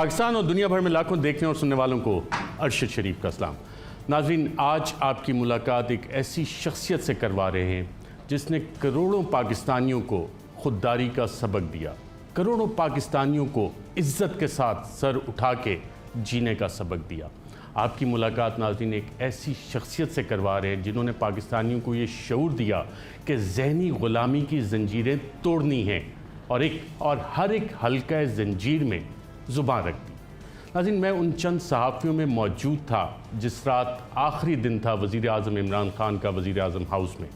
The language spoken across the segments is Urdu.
پاکستان اور دنیا بھر میں لاکھوں دیکھنے اور سننے والوں کو ارشد شریف کا سلام۔ ناظرین، آج آپ کی ملاقات ایک ایسی شخصیت سے کروا رہے ہیں جس نے کروڑوں پاکستانیوں کو خودداری کا سبق دیا، کروڑوں پاکستانیوں کو عزت کے ساتھ سر اٹھا کے جینے کا سبق دیا۔ آپ کی ملاقات ناظرین ایک ایسی شخصیت سے کروا رہے ہیں جنہوں نے پاکستانیوں کو یہ شعور دیا کہ ذہنی غلامی کی زنجیریں توڑنی ہیں اور ہر ایک حلقہ زنجیر میں زبان رکھ دی۔ ناظرین، میں ان چند صحافیوں میں موجود تھا جس رات آخری دن تھا وزیر اعظم عمران خان کا وزیر اعظم ہاؤس میں،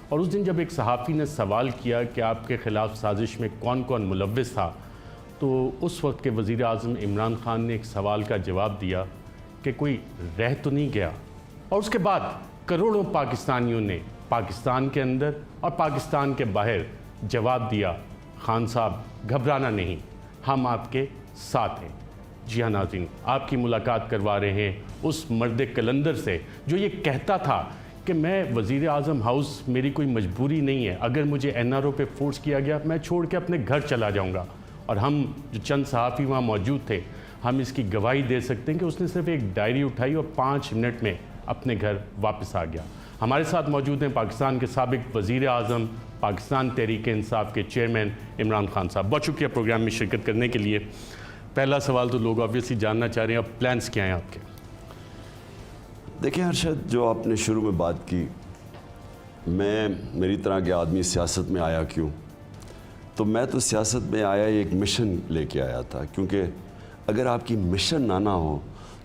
اور اس دن جب ایک صحافی نے سوال کیا کہ آپ کے خلاف سازش میں کون کون ملوث تھا، تو اس وقت کے وزیر اعظم عمران خان نے ایک سوال کا جواب دیا کہ کوئی رہ تو نہیں گیا، اور اس کے بعد کروڑوں پاکستانیوں نے پاکستان کے اندر اور پاکستان کے باہر جواب دیا، خان صاحب گھبرانا نہیں، ہم آپ کے ساتھ ہیں۔ جی ہاں ناظرین، آپ کی ملاقات کروا رہے ہیں اس مرد کلندر سے جو یہ کہتا تھا کہ میں وزیر اعظم ہاؤس میری کوئی مجبوری نہیں ہے، اگر مجھے این آر او پہ فورس کیا گیا میں چھوڑ کے اپنے گھر چلا جاؤں گا، اور ہم جو چند صحافی وہاں موجود تھے ہم اس کی گواہی دے سکتے ہیں کہ اس نے صرف ایک ڈائری اٹھائی اور 5 منٹ میں اپنے گھر واپس آ گیا۔ ہمارے ساتھ موجود ہیں پاکستان کے سابق وزیر اعظم، پاکستان تحریک انصاف کے چیئرمین عمران خان صاحب۔ بہت شکریہ پروگرام میں شرکت کرنے کے لیے۔ پہلا سوال تو لوگ آبویسلی جاننا چاہ رہے ہیں، اب پلانس کیا ہیں آپ کے؟ دیکھیں ارشد، جو آپ نے شروع میں بات کی، میری طرح کے آدمی سیاست میں آیا کیوں؟ تو میں تو سیاست میں آیا ایک مشن لے کے آیا تھا، کیونکہ اگر آپ کی مشن نہ ہو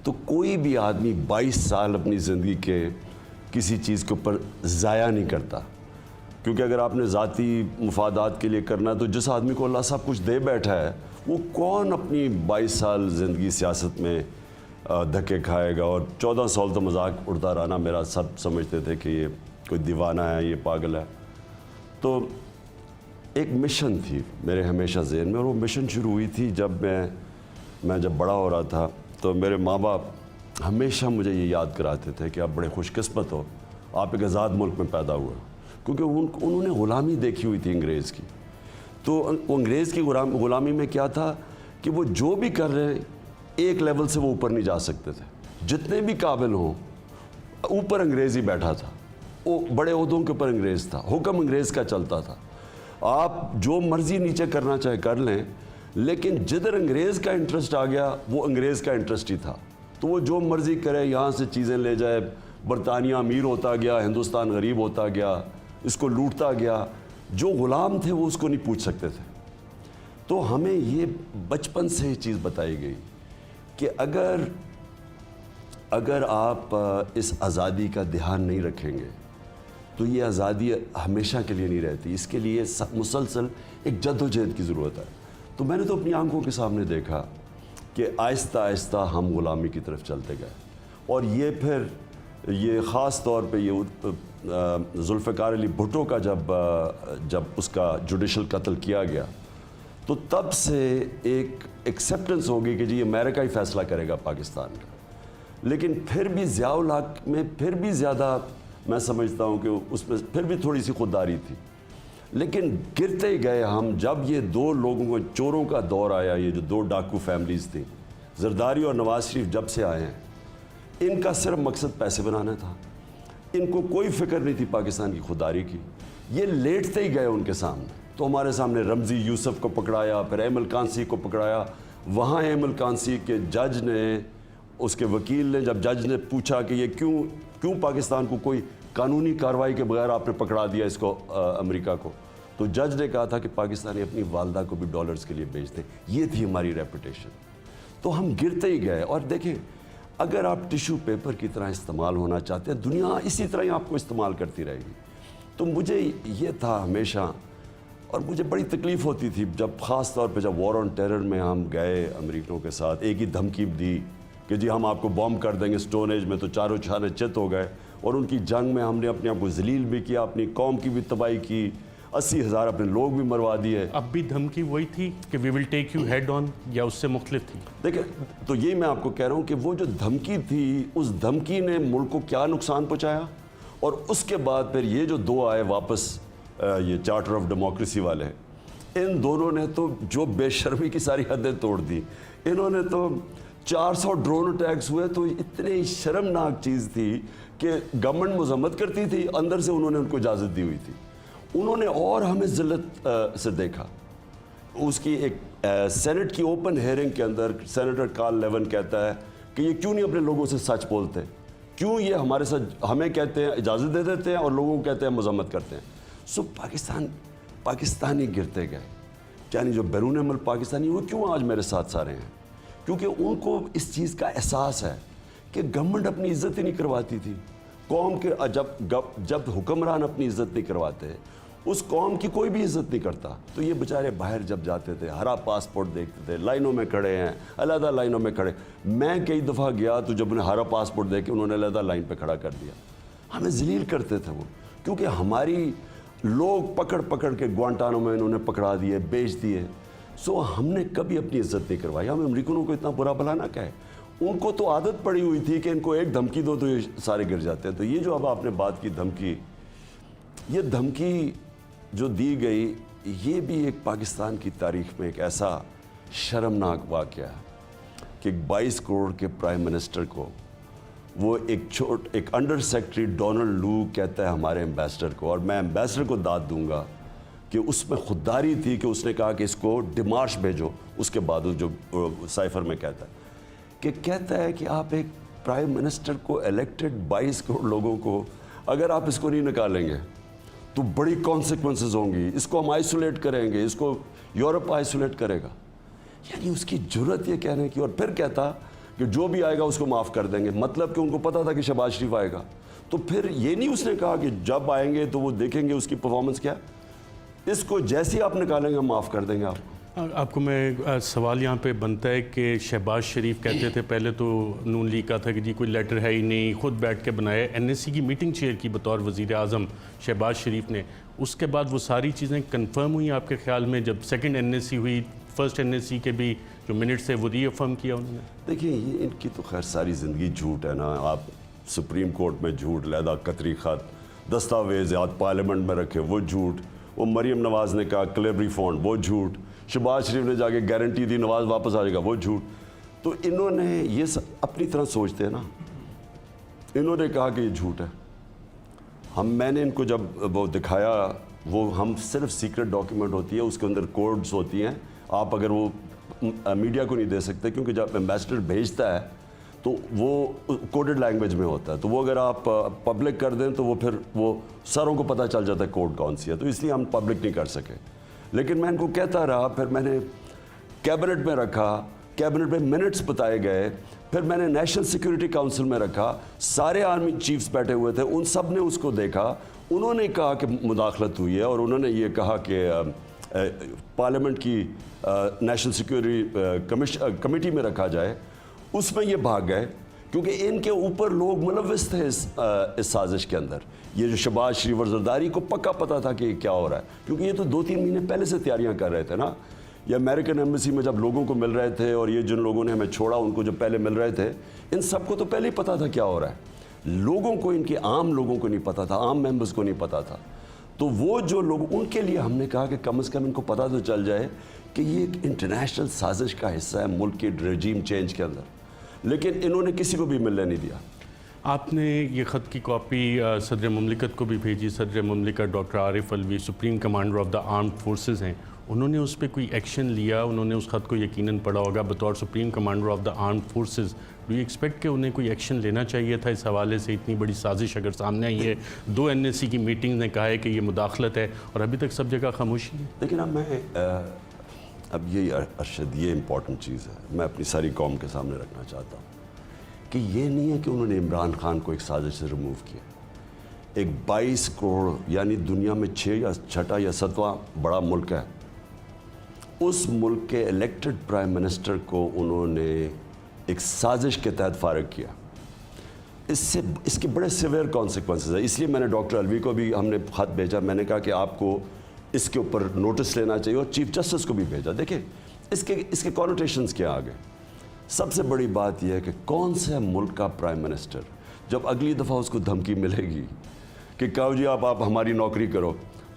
تو کوئی بھی آدمی 22 سال اپنی زندگی کے کسی چیز کے اوپر ضائع نہیں کرتا، کیونکہ اگر آپ نے ذاتی مفادات کے لیے کرنا ہے تو جس آدمی کو اللہ صاحب کچھ دے بیٹھا ہے وہ کون اپنی 22 سال زندگی سیاست میں دھکے کھائے گا؟ اور 14 سال تو مذاق اڑتا رہنا میرا، سب سمجھتے تھے کہ یہ کوئی دیوانہ ہے، یہ پاگل ہے۔ تو ایک مشن تھی میرے ہمیشہ ذہن میں، اور وہ مشن شروع ہوئی تھی جب میں جب بڑا ہو رہا تھا، تو میرے ماں باپ ہمیشہ مجھے یہ یاد کراتے تھے کہ آپ بڑے خوش قسمت ہو، آپ ایک آزاد ملک میں پیدا ہوئے، کیونکہ انہوں نے غلامی دیکھی ہوئی تھی انگریز کی۔ تو وہ انگریز کی غلامی میں کیا تھا کہ وہ جو بھی کر رہے ہیں ایک لیول سے وہ اوپر نہیں جا سکتے تھے، جتنے بھی قابل ہوں اوپر انگریز ہی بیٹھا تھا، وہ بڑے عہدوں کے اوپر انگریز تھا، حکم انگریز کا چلتا تھا، آپ جو مرضی نیچے کرنا چاہے کر لیں، لیکن جدھر انگریز کا انٹرسٹ آ گیا وہ انگریز کا انٹرسٹ ہی تھا، تو وہ جو مرضی کرے، یہاں سے چیزیں لے جائے، برطانیہ امیر ہوتا گیا، ہندوستان غریب ہوتا گیا، اس کو لوٹتا گیا، جو غلام تھے وہ اس کو نہیں پوچھ سکتے تھے۔ تو ہمیں یہ بچپن سے یہ چیز بتائی گئی کہ اگر آپ اس آزادی کا دھیان نہیں رکھیں گے تو یہ آزادی ہمیشہ کے لیے نہیں رہتی، اس کے لیے مسلسل ایک جد و جہد کی ضرورت ہے۔ تو میں نے تو اپنی آنکھوں کے سامنے دیکھا کہ آہستہ آہستہ ہم غلامی کی طرف چلتے گئے، اور یہ خاص طور پہ یہ ذوالفقار علی بھٹو کا جب اس کا جوڈیشل قتل کیا گیا تو تب سے ایک ایکسیپٹنس ہوگی کہ جی امریکہ ہی فیصلہ کرے گا پاکستان کا، لیکن پھر بھی ضیاء الحق میں پھر بھی زیادہ میں سمجھتا ہوں کہ اس میں پھر بھی تھوڑی سی خودداری تھی، لیکن گرتے ہی گئے ہم۔ جب یہ 2 لوگوں کو چوروں کا دور آیا، یہ جو 2 ڈاکو فیملیز تھیں، زرداری اور نواز شریف جب سے آئے ہیں، ان کا صرف مقصد پیسے بنانا تھا، ان کو کوئی فکر نہیں تھی پاکستان کی خودداری کی، یہ لیٹتے ہی گئے ان کے سامنے۔ تو ہمارے سامنے رمزی یوسف کو پکڑایا، پھر احمد کانسی کو پکڑایا، وہاں احمد کانسی کے جج نے، اس کے وکیل نے، جب جج نے پوچھا کہ یہ کیوں پاکستان کو کوئی قانونی کارروائی کے بغیر آپ نے پکڑا دیا اس کو امریکہ کو، تو جج نے کہا تھا کہ پاکستانی اپنی والدہ کو بھی ڈالرز کے لیے بیچتے، یہ تھی ہماری ریپوٹیشن۔ تو ہم گرتے ہی گئے، اور دیکھیں اگر آپ ٹیشو پیپر کی طرح استعمال ہونا چاہتے ہیں، دنیا اسی طرح ہی آپ کو استعمال کرتی رہے گی۔ تو مجھے یہ تھا ہمیشہ، اور مجھے بڑی تکلیف ہوتی تھی جب خاص طور پہ جب وار آن ٹیرر میں ہم گئے امریکنوں کے ساتھ، ایک ہی دھمکی دی کہ جی ہم آپ کو بوم کر دیں گے سٹون ایج میں، تو چاروں چھانے چت ہو گئے، اور ان کی جنگ میں ہم نے اپنے آپ کو ذلیل بھی کیا، اپنی قوم کی بھی تباہی کی، 80,000 اپنے لوگ بھی مروا دیے۔ اب بھی دھمکی وہی تھی کہ وی ول ٹیک یو ہیڈ آن، یا اس سے مختلف تھی؟ دیکھیں، تو یہی میں آپ کو کہہ رہا ہوں کہ وہ جو دھمکی تھی، اس دھمکی نے ملک کو کیا نقصان پہنچایا، اور اس کے بعد پھر یہ جو 2 آئے واپس، یہ چارٹر آف ڈیموکریسی والے، ان دونوں نے تو جو بے شرمی کی ساری حدیں توڑ دی. انہوں نے تو 400 ڈرون اٹیکس ہوئے تو اتنی شرمناک چیز تھی کہ گورنمنٹ مذمت کرتی تھی, اندر سے انہوں نے ان کو اجازت دی ہوئی تھی. انہوں نے اور ہمیں ذلت سے دیکھا. اس کی ایک سینٹ کی اوپن ہیئرنگ کے اندر سینیٹر کارل لیون کہتا ہے کہ یہ کیوں نہیں اپنے لوگوں سے سچ بولتے, کیوں یہ ہمارے ساتھ ہمیں کہتے ہیں اجازت دے دیتے ہیں اور لوگوں کو کہتے ہیں مذمت کرتے ہیں. سو پاکستانی گرتے گئے, یعنی جو بیرون ملک پاکستانی وہ کیوں آج میرے ساتھ سارے ہیں, کیونکہ ان کو اس چیز کا احساس ہے کہ گورنمنٹ اپنی عزت ہی نہیں کرواتی تھی. قوم کے جب حکمران اپنی عزت نہیں کرواتے, اس قوم کی کوئی بھی عزت نہیں کرتا. تو یہ بیچارے باہر جب جاتے تھے ہرا پاسپورٹ دیکھتے تھے, لائنوں میں کھڑے ہیں, علیحدہ لائنوں میں کھڑے. میں کئی دفعہ گیا تو جب انہیں ہرا پاسپورٹ دے کے انہوں نے علیحدہ لائن پہ کھڑا کر دیا. ہمیں ذلیل کرتے تھے وہ, کیونکہ ہماری لوگ پکڑ پکڑ کے گوانٹانو میں انہوں نے پکڑا دیے, بیچ دیے. سو ہم نے کبھی اپنی عزت نہیں کروائی. ہم امریکنوں کو اتنا برا بھلا نہ کہے, ان کو تو عادت پڑی ہوئی تھی کہ ان کو ایک دھمکی دو تو یہ سارے گر جاتے ہیں. تو یہ جو اب آپ نے بات کی دھمکی, یہ دھمکی جو دی گئی, یہ بھی ایک پاکستان کی تاریخ میں ایک ایسا شرمناک واقعہ ہے کہ 22 کروڑ کے پرائم منسٹر کو وہ ایک انڈر سیکرٹری ڈونلڈ لو کہتا ہے ہمارے ایمبیسڈر کو, اور میں ایمبیسڈر کو داد دوں گا کہ اس میں خودداری تھی کہ اس نے کہا کہ اس کو ڈمارش بھیجو. اس کے بعد جو سائفر میں کہتا ہے کہ آپ ایک پرائم منسٹر کو الیکٹڈ 22 کروڑ لوگوں کو اگر آپ اس کو نہیں نکالیں گے تو بڑی کانسیکوینسز ہوں گی, اس کو ہم آئسولیٹ کریں گے, اس کو یورپ آئسولیٹ کرے گا. یعنی اس کی جرت یہ کہنے کی, اور پھر کہتا کہ جو بھی آئے گا اس کو معاف کر دیں گے. مطلب کہ ان کو پتا تھا کہ شہباز شریف آئے گا, تو پھر یہ نہیں اس نے کہا کہ جب آئیں گے تو وہ دیکھیں گے اس کی پرفارمنس کیا, اس کو جیسے آپ نکالیں گے ہم معاف کر دیں گے آپ کو. میں سوال یہاں پہ بنتا ہے کہ شہباز شریف کہتے تھے پہلے تو نون لیگ کا تھا کہ جی کوئی لیٹر ہے ہی نہیں, خود بیٹھ کے بنایا, این ایس سی کی میٹنگ چیئر کی بطور وزیر اعظم شہباز شریف نے. اس کے بعد وہ ساری چیزیں کنفرم ہوئی آپ کے خیال میں جب سیکنڈ این ایس سی ہوئی, فرسٹ این ایس سی کے بھی جو منٹس تھے وہ ری افرم کیا انہوں نے؟ دیکھیں یہ ان کی تو خیر ساری زندگی جھوٹ ہے نا. آپ سپریم کورٹ میں جھوٹ, علیحدہ قطری خط, دستاویزات پارلیمنٹ میں رکھے وہ جھوٹ, وہ مریم نواز نے کہا کلیبری فونڈ وہ جھوٹ, شہباز شریف نے جا کے گارنٹی دی نواز واپس آ جائے گا وہ جھوٹ. تو انہوں نے یہ اپنی طرح سوچتے ہیں نا, انہوں نے کہا کہ یہ جھوٹ ہے. میں نے ان کو جب وہ دکھایا, وہ ہم صرف سیکرٹ ڈاکیومنٹ ہوتی ہے, اس کے اندر کوڈز ہوتی ہیں, آپ اگر وہ میڈیا کو نہیں دے سکتے کیونکہ جب ایمبیسڈر بھیجتا ہے تو وہ کوڈڈ لینگویج میں ہوتا ہے, تو وہ اگر آپ پبلک کر دیں تو وہ پھر وہ ساروں کو پتہ چل جاتا ہے کوڈ کون سی ہے, تو اس لیے ہم پبلک نہیں کر سکے. لیکن میں ان کو کہتا رہا, پھر میں نے کیبنٹ میں رکھا, کیبنٹ میں منٹس بتائے گئے, پھر میں نے نیشنل سیکیورٹی کاؤنسل میں رکھا, سارے آرمی چیفز بیٹھے ہوئے تھے, ان سب نے اس کو دیکھا, انہوں نے کہا کہ مداخلت ہوئی ہے, اور انہوں نے یہ کہا کہ پارلیمنٹ کی نیشنل سیکیورٹی کمیٹی میں رکھا جائے. اس میں یہ بھاگ گئے کیونکہ ان کے اوپر لوگ ملوث تھے اس سازش کے اندر. یہ جو شہباز شریف اور زرداری کو پکا پتا تھا کہ کیا ہو رہا ہے, کیونکہ یہ تو 2-3 مہینے پہلے سے تیاریاں کر رہے تھے نا. یہ امریکن ایمبیسی میں جب لوگوں کو مل رہے تھے, اور یہ جن لوگوں نے ہمیں چھوڑا ان کو جب پہلے مل رہے تھے, ان سب کو تو پہلے ہی پتا تھا کیا ہو رہا ہے. لوگوں کو, ان کے عام لوگوں کو نہیں پتا تھا, عام ممبرز کو نہیں پتا تھا. تو وہ جو لوگ, ان کے لیے ہم نے کہا کہ کم از کم ان کو پتہ تو چل جائے کہ یہ ایک انٹرنیشنل سازش کا حصہ ہے ملک کے رجیم چینج کے اندر. لیکن انہوں نے کسی کو بھی ملنے نہیں دیا. آپ نے یہ خط کی کاپی صدر مملکت کو بھی بھیجی. صدر مملکت doctor Arif الوی supreme commander of the armed forces ہیں, انہوں نے اس پہ کوئی ایکشن لیا؟ انہوں نے اس خط کو یقیناً پڑھا ہوگا. بطور supreme commander of the armed forces do you expect کہ انہیں کوئی ایکشن لینا چاہیے تھا اس حوالے سے؟ اتنی بڑی سازش اگر سامنے آئی ہے, 2 این ایس سی کی میٹنگ نے کہا ہے کہ یہ مداخلت ہے, اور ابھی تک سب جگہ خاموشی ہے. لیکن اب یہ ارشد, یہ امپورٹنٹ چیز ہے, میں اپنی ساری قوم کے سامنے رکھنا چاہتا ہوں کہ یہ نہیں ہے کہ انہوں نے عمران خان کو ایک سازش سے ریموو کیا. ایک 22 کروڑ یعنی دنیا میں 6 یا 7واں بڑا ملک ہے, اس ملک کے الیکٹڈ پرائم منسٹر کو انہوں نے ایک سازش کے تحت فارغ کیا. اس کے بڑے سیویئر کانسیکوینسز ہیں. اس لیے میں نے ڈاکٹر الوی کو بھی ہم نے خط بھیجا, میں نے کہا کہ آپ کو اس کے اوپر نوٹس لینا چاہیے, اور چیف جسٹس کو بھی بھیجا. دیکھیں اس کے کانوٹیشنز کیا آ گئے. سب سے بڑی بات یہ ہے کہ کون سے ملک کا پرائم منسٹر جب اگلی دفعہ اس کو دھمکی ملے گی کہ کہو جی آپ ہماری نوکری کرو,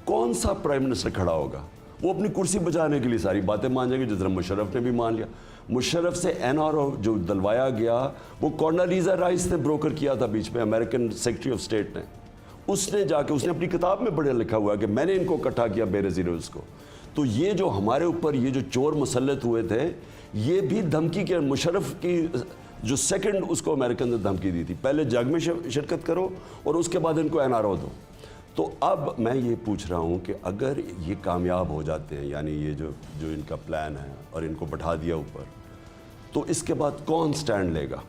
کون سا پرائم منسٹر کھڑا ہوگا؟ وہ اپنی کرسی بچانے کے لیے ساری باتیں مان جائیں گے، جس طرح مشرف نے بھی مان لیا. مشرف سے NRO جو دلوایا گیا وہ کونڈالیزا رائس نے بروکر کیا تھا بیچ میں، امریکن سیکرٹری آف اسٹیٹ نے. اس نے جا کے اس نے اپنی کتاب میں بڑے لکھا ہوا ہے کہ میں نے ان کو اکٹھا کیا بے نظیر اس کو. تو یہ جو ہمارے اوپر یہ جو چور مسلط ہوئے تھے یہ بھی دھمکی کے مشرف کی جو سیکنڈ اس کو امریکن نے دھمکی دی تھی، پہلے جنگ میں شرکت کرو اور اس کے بعد ان کو NRO دو. تو اب میں یہ پوچھ رہا ہوں کہ اگر یہ کامیاب ہو جاتے ہیں، یعنی یہ جو ان کا پلان ہے اور ان کو بٹھا دیا اوپر، تو اس کے بعد کون سٹینڈ لے گا؟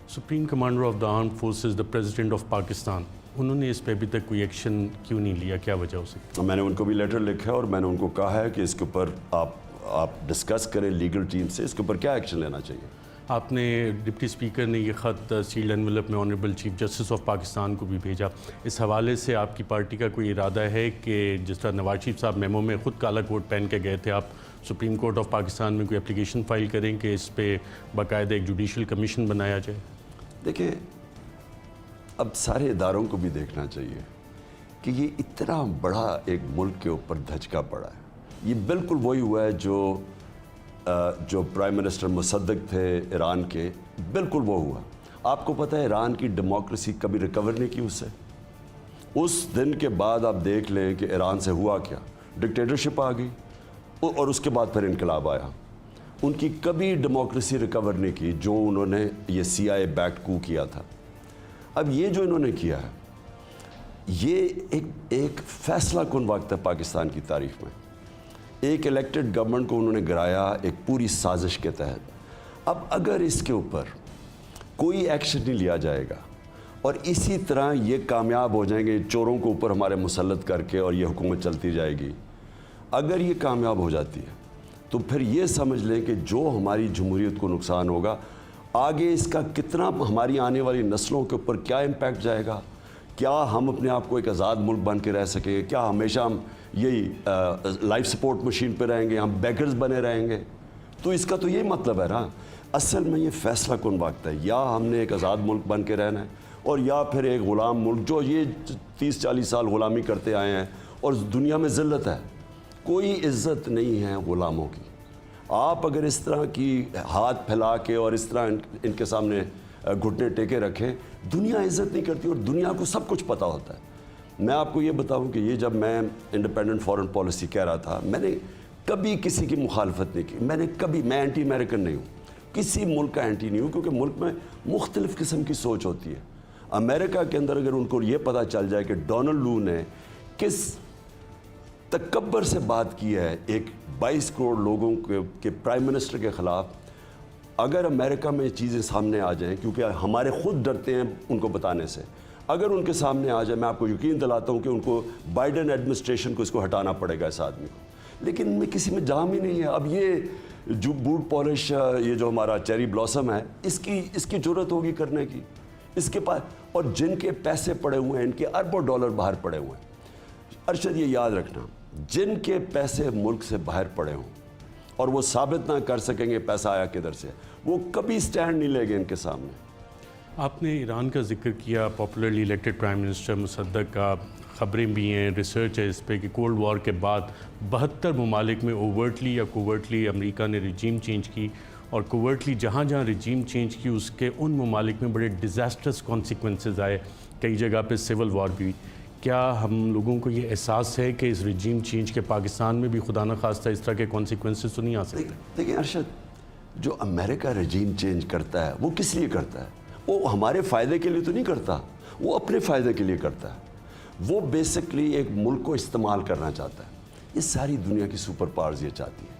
Supreme commander of the armed forces, the president of Pakistan, انہوں نے اس پہ ابھی تک کوئی ایکشن کیوں نہیں لیا؟ کیا وجہ ہو سکتی؟ میں نے ان کو بھی لیٹر لکھا ہے اور میں نے ان کو کہا ہے کہ اس کے اوپر آپ ڈسکس کریں لیگل ٹیم سے، اس کے اوپر کیا ایکشن لینا چاہیے. آپ نے ڈپٹی اسپیکر نے یہ خط سیلڈ انویلپ میں honourable chief justice of Pakistan کو بھی بھیجا. اس حوالے سے آپ کی پارٹی کا کوئی ارادہ ہے کہ جس طرح نواز شریف صاحب میمو میں خود کالا کوٹ پہن کے گئے تھے، آپ سپریم کورٹ آف پاکستان میں کوئی اپلیکیشن فائل کریں کہ اس پہ باقاعدہ ایک جوڈیشل کمیشن بنایا جائے؟ دیکھیں، اب سارے اداروں کو بھی دیکھنا چاہیے کہ یہ اتنا بڑا ایک ملک کے اوپر دھچکا پڑا ہے. یہ بالکل وہی ہوا ہے جو پرائم منسٹر مصدق تھے ایران کے، بالکل وہ ہوا. آپ کو پتہ ہے ایران کی ڈیموکریسی کبھی ریکور نہیں کی اس سے. اس دن کے بعد آپ دیکھ لیں کہ ایران سے ہوا کیا، ڈکٹیٹرشپ آ گئی اور اس کے بعد پھر انقلاب آیا. ان کی کبھی ڈیموکریسی ریکور نہیں کی جو انہوں نے یہ CIA بیکڈ کو کیا تھا. اب یہ جو انہوں نے کیا ہے یہ ایک فیصلہ کن وقت ہے پاکستان کی تاریخ میں. ایک الیکٹڈ گورنمنٹ کو انہوں نے گرایا ایک پوری سازش کے تحت. اب اگر اس کے اوپر کوئی ایکشن نہیں لیا جائے گا اور اسی طرح یہ کامیاب ہو جائیں گے چوروں کو اوپر ہمارے مسلط کر کے اور یہ حکومت چلتی جائے گی، اگر یہ کامیاب ہو جاتی ہے تو پھر یہ سمجھ لیں کہ جو ہماری جمہوریت کو نقصان ہوگا آگے اس کا کتنا ہماری آنے والی نسلوں کے اوپر کیا امپیکٹ جائے گا. کیا ہم اپنے آپ کو ایک آزاد ملک بن کے رہ سکیں گے؟ کیا ہمیشہ ہم یہی لائف سپورٹ مشین پہ رہیں گے، ہم بیگرز بنے رہیں گے؟ تو اس کا تو یہی مطلب ہے نا. اصل میں یہ فیصلہ کن وقت ہے، یا ہم نے ایک آزاد ملک بن کے رہنا ہے اور یا پھر ایک غلام ملک جو یہ 30-40 سال غلامی کرتے آئے ہیں اور دنیا میں ذلت ہے. کوئی عزت نہیں ہے غلاموں کی. آپ اگر اس طرح کی ہاتھ پھیلا کے اور اس طرح ان کے سامنے گھٹنے ٹیکے رکھیں، دنیا عزت نہیں کرتی اور دنیا کو سب کچھ پتہ ہوتا ہے. میں آپ کو یہ بتاؤں کہ یہ جب میں انڈیپینڈنٹ فارن پالیسی کہہ رہا تھا، میں نے کبھی کسی کی مخالفت نہیں کی. میں اینٹی امریکن نہیں ہوں، کسی ملک کا اینٹی نہیں ہوں، کیونکہ ملک میں مختلف قسم کی سوچ ہوتی ہے. امریکہ کے اندر اگر ان کو یہ پتہ چل جائے کہ ڈونلڈ لو نے کس تکبر سے بات کی ہے ایک 22 کروڑ لوگوں کے پرائم منسٹر کے خلاف، اگر امریکہ میں چیزیں سامنے آ جائیں، کیونکہ ہمارے خود ڈرتے ہیں ان کو بتانے سے، اگر ان کے سامنے آ جائے، میں آپ کو یقین دلاتا ہوں کہ ان کو بائیڈن ایڈمنسٹریشن کو اس کو ہٹانا پڑے گا اس آدمی کو. لیکن ان میں کسی میں جام ہی نہیں ہے. اب یہ جو بوٹ پالش، یہ جو ہمارا چیری بلاسم ہے، اس کی ضرورت ہوگی کرنے کی اس کے پاس، اور جن کے پیسے پڑے ہوئے ہیں، ان کے اربوں ڈالر باہر پڑے ہوئے ہیں. ارشد، یہ یاد رکھنا، جن کے پیسے ملک سے باہر پڑے ہوں اور وہ ثابت نہ کر سکیں گے پیسہ آیا کدھر سے، وہ کبھی سٹینڈ نہیں لے گے ان کے سامنے. آپ نے ایران کا ذکر کیا، پاپولرلی الیکٹڈ پرائم منسٹر مصدق کا، خبریں بھی ہیں، ریسرچ ہے اس پہ کہ کولڈ وار کے بعد 72 ممالک میں اوورٹلی یا کوورٹلی امریکہ نے رجیم چینج کی، اور کوورٹلی جہاں جہاں رجیم چینج کی اس کے ان ممالک میں بڑے ڈیزاسٹرس کانسیکوینسز آئے، کئی جگہ پہ سول وار بھی. کیا ہم لوگوں کو یہ احساس ہے کہ اس رجیم چینج کے پاکستان میں بھی خدا نخواستہ اس طرح کے کانسیکوینسز تو نہیں آ سکتے؟ دیکھیں ارشد، جو امریکہ رجیم چینج کرتا ہے وہ کس لیے کرتا ہے؟ وہ ہمارے فائدے کے لیے تو نہیں کرتا، وہ اپنے فائدے کے لیے کرتا ہے. وہ بیسکلی ایک ملک کو استعمال کرنا چاہتا ہے. یہ ساری دنیا کی سپر پاورز یہ چاہتی ہیں.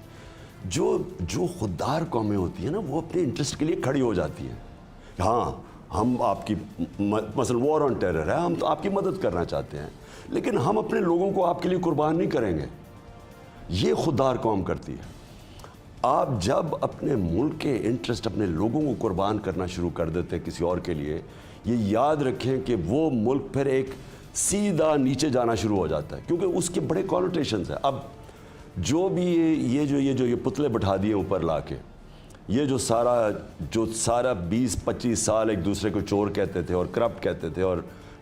جو خوددار قومیں ہوتی ہیں نا، وہ اپنے انٹرسٹ کے لیے کھڑی ہو جاتی ہیں. ہاں، ہم آپ کی مثلا وار آن ٹیرر ہے، ہم تو آپ کی مدد کرنا چاہتے ہیں، لیکن ہم اپنے لوگوں کو آپ کے لیے قربان نہیں کریں گے. یہ خوددار قوم کرتی ہے. آپ جب اپنے ملک کے انٹرسٹ، اپنے لوگوں کو قربان کرنا شروع کر دیتے ہیں کسی اور کے لیے، یہ یاد رکھیں کہ وہ ملک پھر ایک سیدھا نیچے جانا شروع ہو جاتا ہے، کیونکہ اس کے بڑے کانوٹیشنز ہیں. اب جو بھی یہ پتلے بٹھا دیے اوپر لا کے، یہ جو سارا 20-25 سال ایک دوسرے کو چور کہتے تھے اور کرپٹ کہتے تھے اور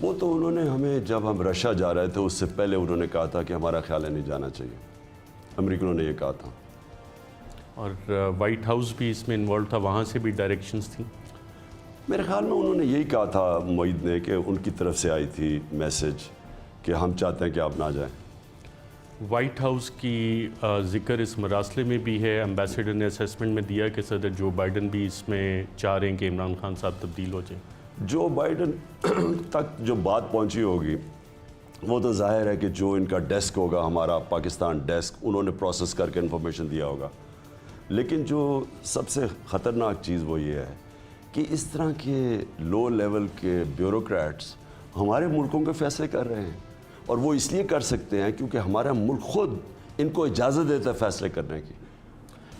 وہ تو انہوں نے ہمیں جب ہم رشیا جا رہے تھے اس سے پہلے انہوں نے کہا تھا کہ ہمارا خیال ہے نہیں جانا چاہیے. امریکنوں نے یہ کہا تھا. اور وائٹ ہاؤس بھی اس میں انوالو تھا, وہاں سے بھی ڈائریکشنز تھیں؟ میرے خیال میں انہوں نے یہی کہا تھا معید نے, کہ ان کی طرف سے آئی تھی میسج کہ ہم چاہتے ہیں کہ آپ نہ جائیں. وائٹ ہاؤس کی ذکر اس مراسلے میں بھی ہے. امبیسڈر نے اسیسمنٹ میں دیا کہ صدر جو بائیڈن بھی اس میں چاہ رہے ہیں کہ عمران خان صاحب تبدیل ہو جائیں. جو بائیڈن تک جو بات پہنچی ہوگی وہ تو ظاہر ہے کہ جو ان کا ڈیسک ہوگا, ہمارا پاکستان ڈیسک, انہوں نے پروسیس کر کے انفارمیشن دیا ہوگا. لیکن جو سب سے خطرناک چیز وہ یہ ہے کہ اس طرح کے لو لیول کے بیوروکریٹس ہمارے ملکوں کے فیصلے کر رہے ہیں, اور وہ اس لیے کر سکتے ہیں کیونکہ ہمارا ملک خود ان کو اجازت دیتا ہے فیصلے کرنے کی.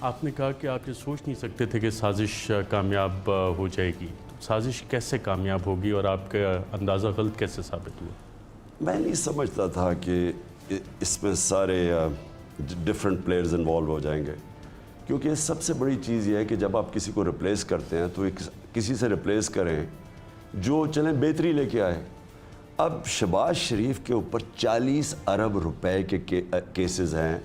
آپ نے کہا کہ آپ یہ سوچ نہیں سکتے تھے کہ سازش کامیاب ہو جائے گی. سازش کیسے کامیاب ہوگی اور آپ کا اندازہ غلط کیسے ثابت ہوا؟ میں نہیں سمجھتا تھا کہ اس میں سارے ڈفرینٹ پلیئرز انوالو ہو جائیں گے, کیونکہ سب سے بڑی چیز یہ ہے کہ جب آپ کسی کو ریپلیس کرتے ہیں تو کسی سے ریپلیس کریں جو چلیں بہتری لے کے آئے. اب شہباز شریف کے اوپر 40 ارب روپے کے کیسز ہیں,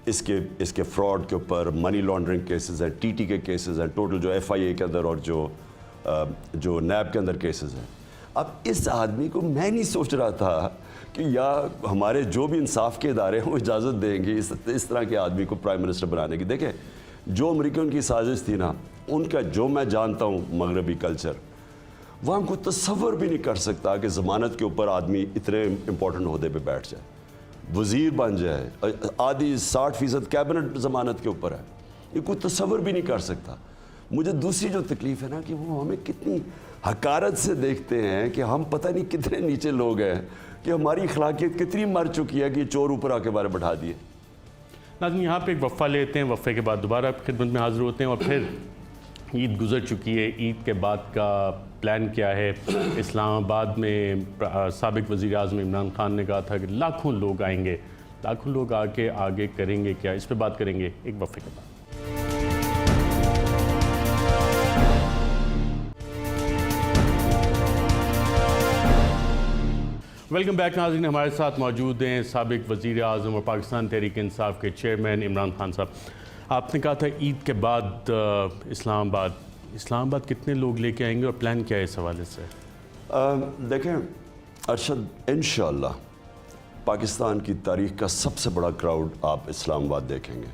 اس کے فراڈ کے اوپر منی لانڈرنگ کیسز ہیں, ٹی ٹی کے کیسز ہیں, ٹوٹل جو ایف آئی اے کے اندر اور جو نیب کے اندر کیسز ہیں. اب اس آدمی کو میں نہیں سوچ رہا تھا کہ یا ہمارے جو بھی انصاف کے ادارے ہیں وہ اجازت دیں گے اس طرح کے آدمی کو پرائم منسٹر بنانے کی. دیکھیں جو امریکن کی سازش تھی نا, ان کا جو میں جانتا ہوں مغربی کلچر, وہ ہم کو تصور بھی نہیں کر سکتا کہ ضمانت کے اوپر آدمی اتنے امپورٹنٹ عہدے پہ بیٹھ جائے, وزیر بن جائے, آدھی 60% کیبنٹ ضمانت کے اوپر ہے. یہ کوئی تصور بھی نہیں کر سکتا. مجھے دوسری جو تکلیف ہے نا کہ وہ ہمیں کتنی حقارت سے دیکھتے ہیں کہ ہم پتہ نہیں کتنے نیچے لوگ ہیں, کہ ہماری اخلاقیت کتنی مر چکی ہے کہ یہ چور اوپر آ کے بارے بٹھا دیے. ناظرین یہاں پہ ایک وقفہ لیتے ہیں, وقفے کے بعد دوبارہ آپ کی خدمت میں حاضر ہوتے ہیں. اور پھر عید گزر چکی ہے, عید کے بعد کا پلان کیا ہے؟ اسلام آباد میں سابق وزیر اعظم عمران خان نے کہا تھا کہ لاکھوں لوگ آئیں گے, لاکھوں لوگ آ کے آگے کریں گے کیا؟ اس پہ بات کریں گے ایک وقفے کے بعد. ویلکم بیک ناظرین, ہمارے ساتھ موجود ہیں سابق وزیر اعظم اور پاکستان تحریک انصاف کے چیئرمین عمران خان صاحب. آپ نے کہا تھا عید کے بعد اسلام آباد کتنے لوگ لے کے آئیں گے اور پلان کیا ہے اس حوالے سے؟ دیکھیں ارشد, انشاءاللہ پاکستان کی تاریخ کا سب سے بڑا کراؤڈ آپ اسلام آباد دیکھیں گے.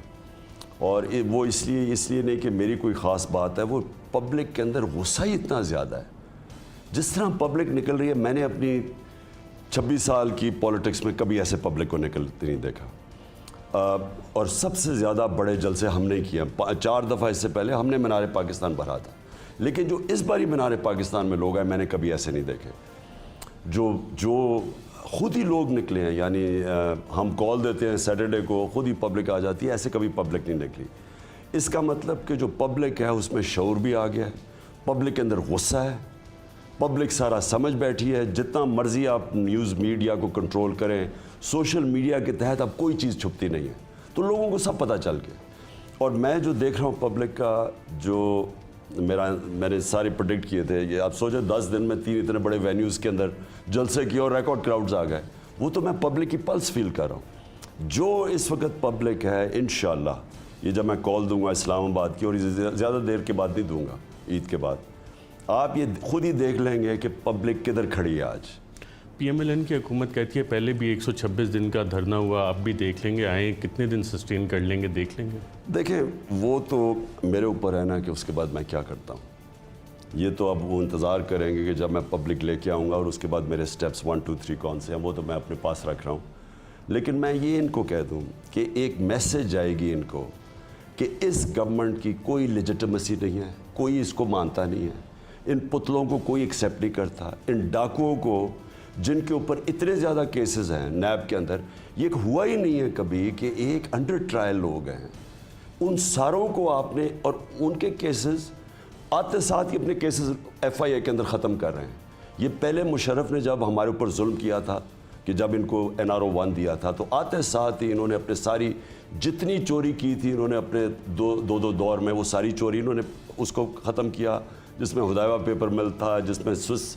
اور وہ اس لیے نہیں کہ میری کوئی خاص بات ہے, وہ پبلک کے اندر غصہ ہی اتنا زیادہ ہے. جس طرح پبلک نکل رہی ہے, میں نے اپنی 26 سال کی پولیٹکس میں کبھی ایسے پبلک کو نکلتے نہیں دیکھا. اور سب سے زیادہ بڑے جلسے ہم نے کیے, 4 دفعہ اس سے پہلے ہم نے مینار پاکستان بھرا تھا. لیکن جو اس باری مینار پاکستان میں لوگ ہیں میں نے کبھی ایسے نہیں دیکھے, جو خود ہی لوگ نکلے ہیں. یعنی ہم کال دیتے ہیں سیٹرڈے کو, خود ہی پبلک آ جاتی ہے, ایسے کبھی پبلک نہیں نکلی. اس کا مطلب کہ جو پبلک ہے اس میں شعور بھی آ گیا ہے, پبلک کے اندر غصہ ہے, پبلک سارا سمجھ بیٹھی ہے. جتنا مرضی آپ نیوز میڈیا کو کنٹرول کریں, سوشل میڈیا کے تحت اب کوئی چیز چھپتی نہیں ہے, تو لوگوں کو سب پتہ چل گیا. اور میں جو دیکھ رہا ہوں پبلک کا, جو میں نے سارے پریڈکٹ کیے تھے, یہ آپ سوچیں 10 دن میں 3 اتنے بڑے وینیوز کے اندر جلسے کیے اور ریکارڈ کراؤڈز آ گئے. وہ تو میں پبلک کی پلس فیل کر رہا ہوں. جو اس وقت پبلک ہے انشاءاللہ, یہ جب میں کال دوں گا اسلام آباد کی, اور زیادہ دیر کے بعد نہیں دوں گا, عید کے بعد, آپ یہ خود ہی دیکھ لیں گے کہ پبلک کدھر کھڑی ہے آج. پی ایم ایل این کی حکومت کہتی ہے پہلے بھی 126 دن کا دھرنا ہوا, اب بھی دیکھ لیں گے, آئیں کتنے دن سسٹین کر لیں گے, دیکھ لیں گے. دیکھیں وہ تو میرے اوپر ہے نا کہ اس کے بعد میں کیا کرتا ہوں. یہ تو اب وہ انتظار کریں گے کہ جب میں پبلک لے کے آؤں گا, اور اس کے بعد میرے سٹیپس 1 2 3 کون سے ہیں وہ تو میں اپنے پاس رکھ رہا ہوں. لیکن میں یہ ان کو کہہ دوں کہ ایک میسج جائے گی ان کو کہ اس گورنمنٹ کی کوئی لیجٹمیسی نہیں ہے, کوئی اس کو مانتا نہیں ہے, ان پتلوں کو کوئی ایکسیپٹ نہیں کرتا, ان ڈاکوؤں کو جن کے اوپر اتنے زیادہ کیسز ہیں نیب کے اندر, یہ ہوا ہی نہیں ہے کبھی کہ ایک انڈر ٹرائل لوگ ہیں, ان ساروں کو آپ نے, اور ان کے کیسز آتے ساتھ ہی اپنے کیسز ایف آئی اے کے اندر ختم کر رہے ہیں. یہ پہلے مشرف نے جب ہمارے اوپر ظلم کیا تھا کہ جب ان کو NRO 1 دیا تھا, تو آتے ساتھ ہی انہوں نے اپنے ساری جتنی چوری کی تھی انہوں نے اپنے دو دور میں, وہ ساری چوری انہوں نے اس کو ختم کیا, جس میں ہدایبہ پیپر مل تھا, جس میں سوئس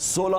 16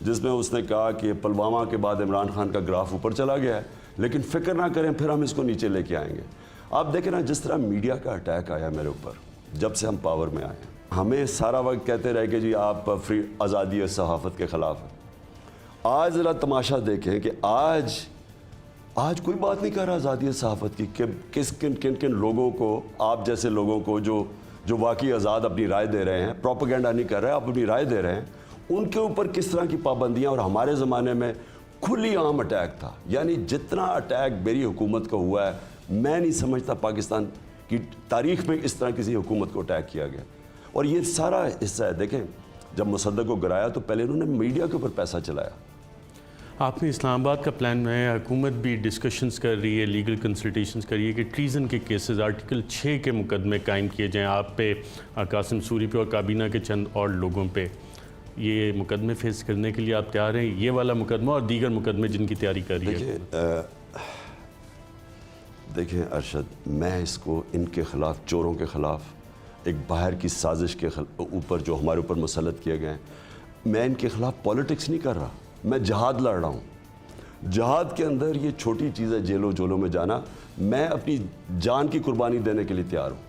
جس میں اس نے کہا کہ پلوامہ کے بعد عمران خان کا گراف اوپر چلا گیا ہے، لیکن فکر نہ کریں پھر ہم اس کو نیچے لے کے آئیں گے۔ آپ دیکھیں نا جس طرح میڈیا کا اٹیک آیا میرے اوپر جب سے ہم پاور میں آئے ہیں، ہمیں سارا وقت کہتے رہے کہ جی آپ فری آزادی صحافت کے خلاف ہیں۔ آج ذرا تماشا دیکھیں کہ آج کوئی بات نہیں کر رہا آزادی صحافت کی، کہ کن لوگوں کو، آپ جیسے لوگوں کو جو واقعی آزاد اپنی رائے دے رہے ہیں، پروپیگنڈا نہیں کر رہے، آپ اپنی رائے دے رہے ہیں، ان کے اوپر کس طرح کی پابندیاں۔ اور ہمارے زمانے میں کھلی عام اٹیک تھا، یعنی جتنا اٹیک میری حکومت کا ہوا ہے میں نہیں سمجھتا پاکستان کی تاریخ میں اس طرح کسی حکومت کو اٹیک کیا گیا۔ اور یہ سارا حصہ ہے، دیکھیں جب مصدق کو گرایا تو پہلے انہوں نے میڈیا کے اوپر پیسہ چلایا۔ آپ نے اسلام آباد کا پلان بنایا، حکومت بھی ڈسکشنز کر رہی ہے، لیگل کنسلٹیشنز کر رہی ہے کہ ٹریزن کے کیسز آرٹیکل 6 کے مقدمے قائم کیے جائیں آپ پہ، قاسم سوری پہ اور کابینہ کے چند اور لوگوں پہ۔ یہ مقدمے فیس کرنے کے لیے آپ تیار ہیں؟ یہ والا مقدمہ اور دیگر مقدمے جن کی تیاری کر رہی ہے؟ دیکھیں ارشد، میں اس کو ان کے خلاف، چوروں کے خلاف، ایک باہر کی سازش کے اوپر جو ہمارے اوپر مسلط کیے گئے ہیں، میں ان کے خلاف پالیٹکس نہیں کر رہا، میں جہاد لڑ رہا ہوں۔ جہاد کے اندر یہ چھوٹی چیز ہے جیلوں میں جانا، میں اپنی جان کی قربانی دینے کے لیے تیار ہوں۔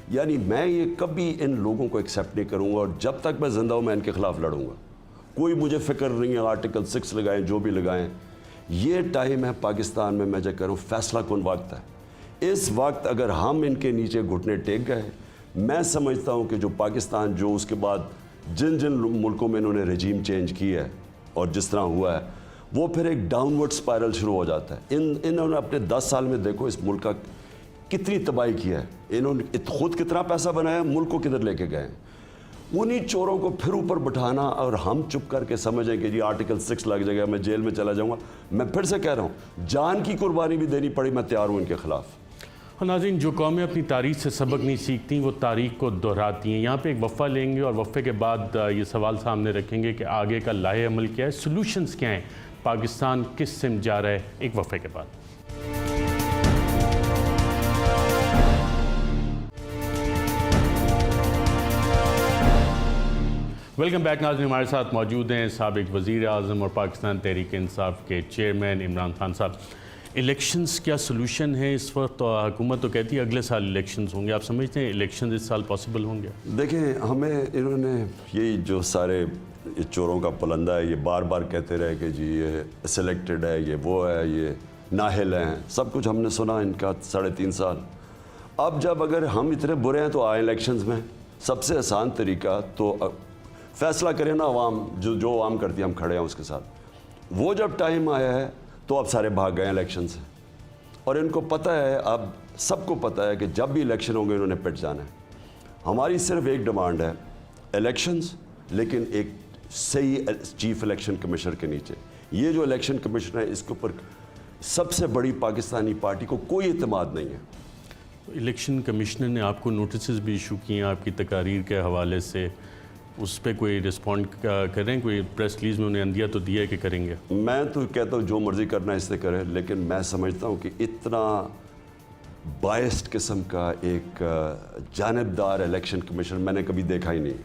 یعنی میں یہ کبھی ان لوگوں کو ایکسیپٹ نہیں کروں گا، اور جب تک میں زندہ ہوں میں ان کے خلاف لڑوں گا۔ کوئی مجھے فکر نہیں ہے آرٹیکل 6 لگائیں، جو بھی لگائیں۔ یہ ٹائم ہے پاکستان میں جو کہہ رہا ہوں فیصلہ کن وقت ہے۔ اس وقت اگر ہم ان کے نیچے گھٹنے ٹیک گئے، میں سمجھتا ہوں کہ جو پاکستان، جو اس کے بعد جن ملکوں میں انہوں نے رجیم چینج کی ہے اور جس طرح ہوا ہے، وہ پھر ایک ڈاؤن ورڈ سپائرل شروع ہو جاتا ہے۔ انہوں نے اپنے 10 سال میں دیکھو اس ملک کا کتنی تباہی کیا ہے، انہوں نے خود کتنا پیسہ بنایا، ملک کو کدھر لے کے گئے ہیں۔ انہی چوروں کو پھر اوپر بٹھانا اور ہم چپ کر کے سمجھیں کہ جی آرٹیکل 6 لگ جائے گا، میں جیل میں چلا جاؤں گا۔ میں پھر سے کہہ رہا ہوں جان کی قربانی بھی دینی پڑی، میں تیار ہوں ان کے خلاف۔ اور ناظرین، جو قومیں اپنی تاریخ سے سبق نہیں سیکھتی وہ تاریخ کو دہراتی ہیں۔ یہاں پہ ایک وقفہ لیں گے اور وقفے کے بعد یہ سوال سامنے رکھیں گے کہ آگے کا لائحہ عمل کیا ہے، سلوشنز کیا ہیں، پاکستان کس سمت جا رہا ہے، ایک وقفے کے بعد۔ ویلکم بیک ناظرین، ہمارے ساتھ موجود ہیں سابق وزیر اعظم اور پاکستان تحریک انصاف کے چیئرمین عمران خان صاحب۔ الیکشنز کیا سلوشن ہے اس وقت؟ حکومت تو کہتی ہے اگلے سال الیکشنز ہوں گے، آپ سمجھتے ہیں الیکشنز اس سال پاسبل ہوں گے؟ دیکھیں ہمیں انہوں نے یہی جو سارے یہ چوروں کا پلندہ ہے، یہ بار بار کہتے رہے کہ جی یہ سلیکٹڈ ہے، یہ وہ ہے، یہ نااہل ہیں، سب کچھ ہم نے سنا ان کا 3.5 سال۔ اب جب اگر ہم اتنے برے ہیں تو آئے الیکشنز میں، سب سے آسان طریقہ تو فیصلہ کریں نا عوام، جو عوام کرتی ہے ہم کھڑے ہیں اس کے ساتھ۔ وہ جب ٹائم آیا ہے تو اب سارے بھاگ گئے الیکشن سے، اور ان کو پتہ ہے، اب سب کو پتہ ہے کہ جب بھی الیکشن ہوں گے انہوں نے پٹ جانا ہے۔ ہماری صرف ایک ڈیمانڈ ہے، الیکشنز، لیکن ایک صحیح چیف الیکشن کمشنر کے نیچے۔ یہ جو الیکشن کمشنر ہے اس کے اوپر سب سے بڑی پاکستانی پارٹی کو کوئی اعتماد نہیں ہے۔ الیکشن کمشنر نے آپ کو نوٹسز بھی ایشو کیے ہیں آپ کی تقاریر کے حوالے سے، اس پہ کوئی رسپونڈ کریں؟ کوئی پریس ریلیز میں انہیں اندیا تو دیا ہے کہ کریں گے؟ میں تو کہتا ہوں جو مرضی کرنا ہے اس سے کرے، لیکن میں سمجھتا ہوں کہ اتنا بائسڈ قسم کا ایک جانبدار الیکشن کمیشن میں نے کبھی دیکھا ہی نہیں۔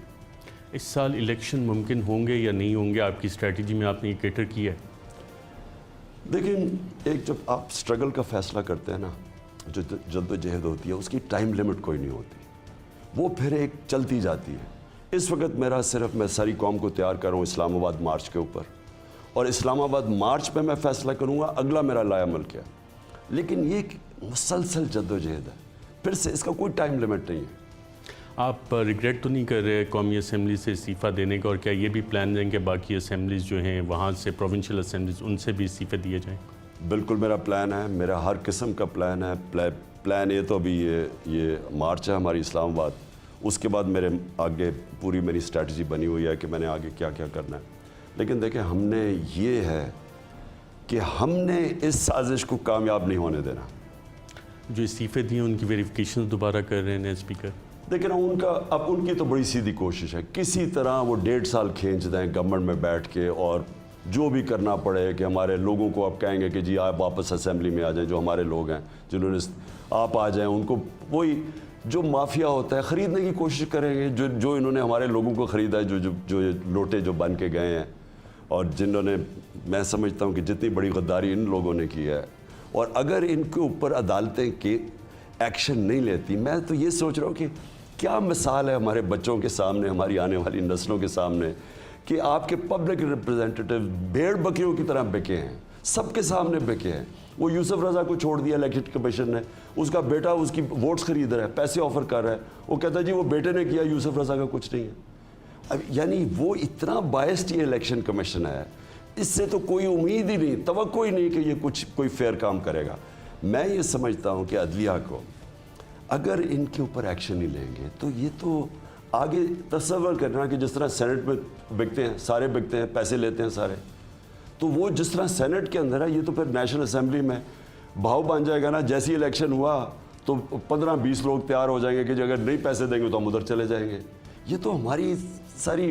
اس سال الیکشن ممکن ہوں گے یا نہیں ہوں گے؟ آپ کی اسٹریٹجی میں آپ نے یہ کیٹر کیا ہے؟ لیکن ایک جب آپ اسٹرگل کا فیصلہ کرتے ہیں نا، جو جد و جہد ہوتی ہے اس کی ٹائم لمٹ کوئی نہیں ہوتی، وہ پھر ایک چلتی جاتی ہے۔ اس وقت میں ساری قوم کو تیار کر رہا ہوں اسلام آباد مارچ کے اوپر، اور اسلام آباد مارچ پہ میں فیصلہ کروں گا اگلا میرا لائحہ عمل کیا۔ لیکن یہ ایک مسلسل جد و جہد ہے، پھر سے اس کا کوئی ٹائم لمٹ نہیں ہے۔ آپ ریگریٹ تو نہیں کر رہے قومی اسمبلی سے استعفیٰ دینے کا؟ اور کیا یہ بھی پلان ہے کہ باقی اسمبلیز جو ہیں وہاں سے، پروونشل اسمبلیز، ان سے بھی استعفے دیے جائیں؟ بالکل میرا پلان ہے، میرا ہر قسم کا پلان ہے۔ پلان اے تو ابھی یہ مارچ ہے ہماری اسلام آباد، اس کے بعد میرے آگے پوری میری اسٹریٹجی بنی ہوئی ہے کہ میں نے آگے کیا کیا کرنا ہے۔ لیکن دیکھیں ہم نے یہ ہے کہ ہم نے اس سازش کو کامیاب نہیں ہونے دینا۔ جو استعفے دیے ان کی ویریفیکیشن دوبارہ کر رہے ہیں نئے اسپیکر؟ دیکھیں نا ان کی تو بڑی سیدھی کوشش ہے، کسی طرح وہ 1.5 سال کھینچ دیں گورنمنٹ میں بیٹھ کے، اور جو بھی کرنا پڑے کہ ہمارے لوگوں کو آپ کہیں گے کہ جی آپ واپس اسمبلی میں آ جائیں، جو ہمارے لوگ ہیں جنہوں نے آپ آ جائیں، ان کو وہی جو مافیا ہوتا ہے خریدنے کی کوشش کریں گے، جو انہوں نے ہمارے لوگوں کو خریدا ہے، جو لوٹے جو بن کے گئے ہیں، اور جنہوں نے میں سمجھتا ہوں کہ جتنی بڑی غداری ان لوگوں نے کی ہے، اور اگر ان کے اوپر عدالتیں کی ایکشن نہیں لیتی، میں تو یہ سوچ رہا ہوں کہ کیا مثال ہے ہمارے بچوں کے سامنے، ہماری آنے والی نسلوں کے سامنے، کہ آپ کے پبلک ریپرزینٹیٹیو بھیڑ بکریوں کی طرح بکے ہیں، سب کے سامنے بکے ہیں۔ وہ یوسف رضا کو چھوڑ دیا الیکشن کمیشن نے، اس کا بیٹا اس کی ووٹس خرید رہا ہے، پیسے آفر کر رہا ہے، وہ کہتا ہے جی وہ بیٹے نے کیا، یوسف رضا کا کچھ نہیں ہے۔ اب یعنی وہ اتنا بائسڈ یہ الیکشن کمیشن ہے، اس سے تو کوئی امید ہی نہیں، توقع ہی نہیں کہ یہ کوئی فیئر کام کرے گا۔ میں یہ سمجھتا ہوں کہ عدلیہ کو اگر ان کے اوپر ایکشن نہیں لیں گے تو یہ تو آگے تصور کرنا کہ جس طرح سینٹ میں بکتے ہیں، سارے بکتے ہیں، پیسے لیتے ہیں سارے، تو وہ جس طرح سینٹ کے اندر ہے، یہ تو پھر نیشنل اسمبلی میں بھاؤ بن جائے گا نا۔ جیسی الیکشن ہوا تو 15-20 لوگ تیار ہو جائیں گے کہ اگر نہیں پیسے دیں گے تو ہم ادھر چلے جائیں گے۔ یہ تو ہماری ساری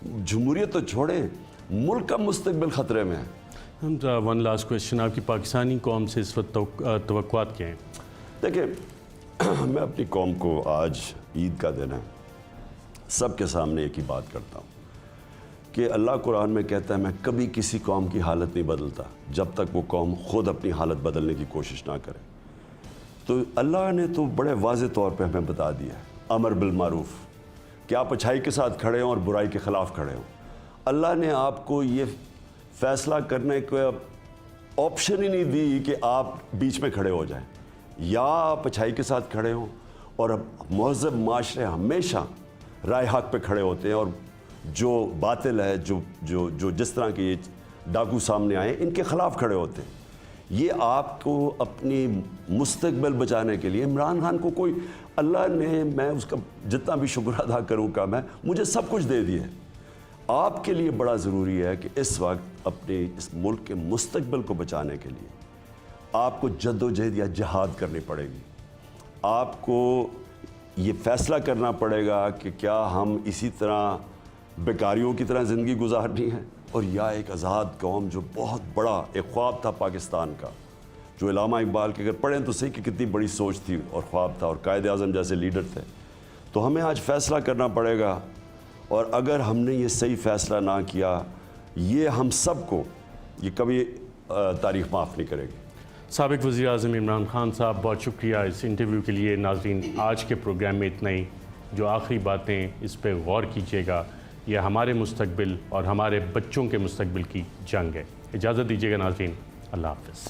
جمہوریت تو چھوڑیں، ملک کا مستقبل خطرے میں ہے۔ ون لاسٹ کویشچن، آپ کی پاکستانی قوم سے اس وقت توقعات کیا ہیں؟ دیکھیں، میں اپنی قوم کو آج عید کا دن ہے، سب کے سامنے ایک ہی بات کرتا ہوں کہ اللہ قرآن میں کہتا ہے میں کبھی کسی قوم کی حالت نہیں بدلتا جب تک وہ قوم خود اپنی حالت بدلنے کی کوشش نہ کرے۔ تو اللہ نے تو بڑے واضح طور پہ ہمیں بتا دیا ہے، امر بالمعروف، کہ آپ اچھائی کے ساتھ کھڑے ہوں اور برائی کے خلاف کھڑے ہوں۔ اللہ نے آپ کو یہ فیصلہ کرنے کو آپشن ہی نہیں دی کہ آپ بیچ میں کھڑے ہو جائیں، یا آپ اچھائی کے ساتھ کھڑے ہوں، اور مہذب معاشرے ہمیشہ رائے حق پہ کھڑے ہوتے ہیں، اور جو باطل ہے، جو جس طرح کے یہ ڈاکو سامنے آئے ان کے خلاف کھڑے ہوتے ہیں۔ یہ آپ کو اپنی مستقبل بچانے کے لیے عمران خان کو کوئی اللہ نے، میں اس کا جتنا بھی شکر ادا کروں کم ہے، مجھے سب کچھ دے دیا ہے۔ آپ کے لیے بڑا ضروری ہے کہ اس وقت اپنے اس ملک کے مستقبل کو بچانے کے لیے آپ کو جد و جہد یا جہاد کرنی پڑے گی۔ آپ کو یہ فیصلہ کرنا پڑے گا کہ کیا ہم اسی طرح بیکاریوں کی طرح زندگی گزارنی ہے، اور یا ایک آزاد قوم، جو بہت بڑا ایک خواب تھا پاکستان کا، جو علامہ اقبال کے اگر پڑھیں تو صحیح کہ کتنی بڑی سوچ تھی اور خواب تھا، اور قائد اعظم جیسے لیڈر تھے۔ تو ہمیں آج فیصلہ کرنا پڑے گا، اور اگر ہم نے یہ صحیح فیصلہ نہ کیا، یہ ہم سب کو یہ کبھی تاریخ معاف نہیں کرے گی۔ سابق وزیر اعظم عمران خان صاحب، بہت شکریہ اس انٹرویو کے لیے۔ ناظرین، آج کے پروگرام میں اتنا ہی۔ جو آخری باتیں، اس پہ غور کیجیے گا، یہ ہمارے مستقبل اور ہمارے بچوں کے مستقبل کی جنگ ہے۔ اجازت دیجیے گا ناظرین، اللہ حافظ۔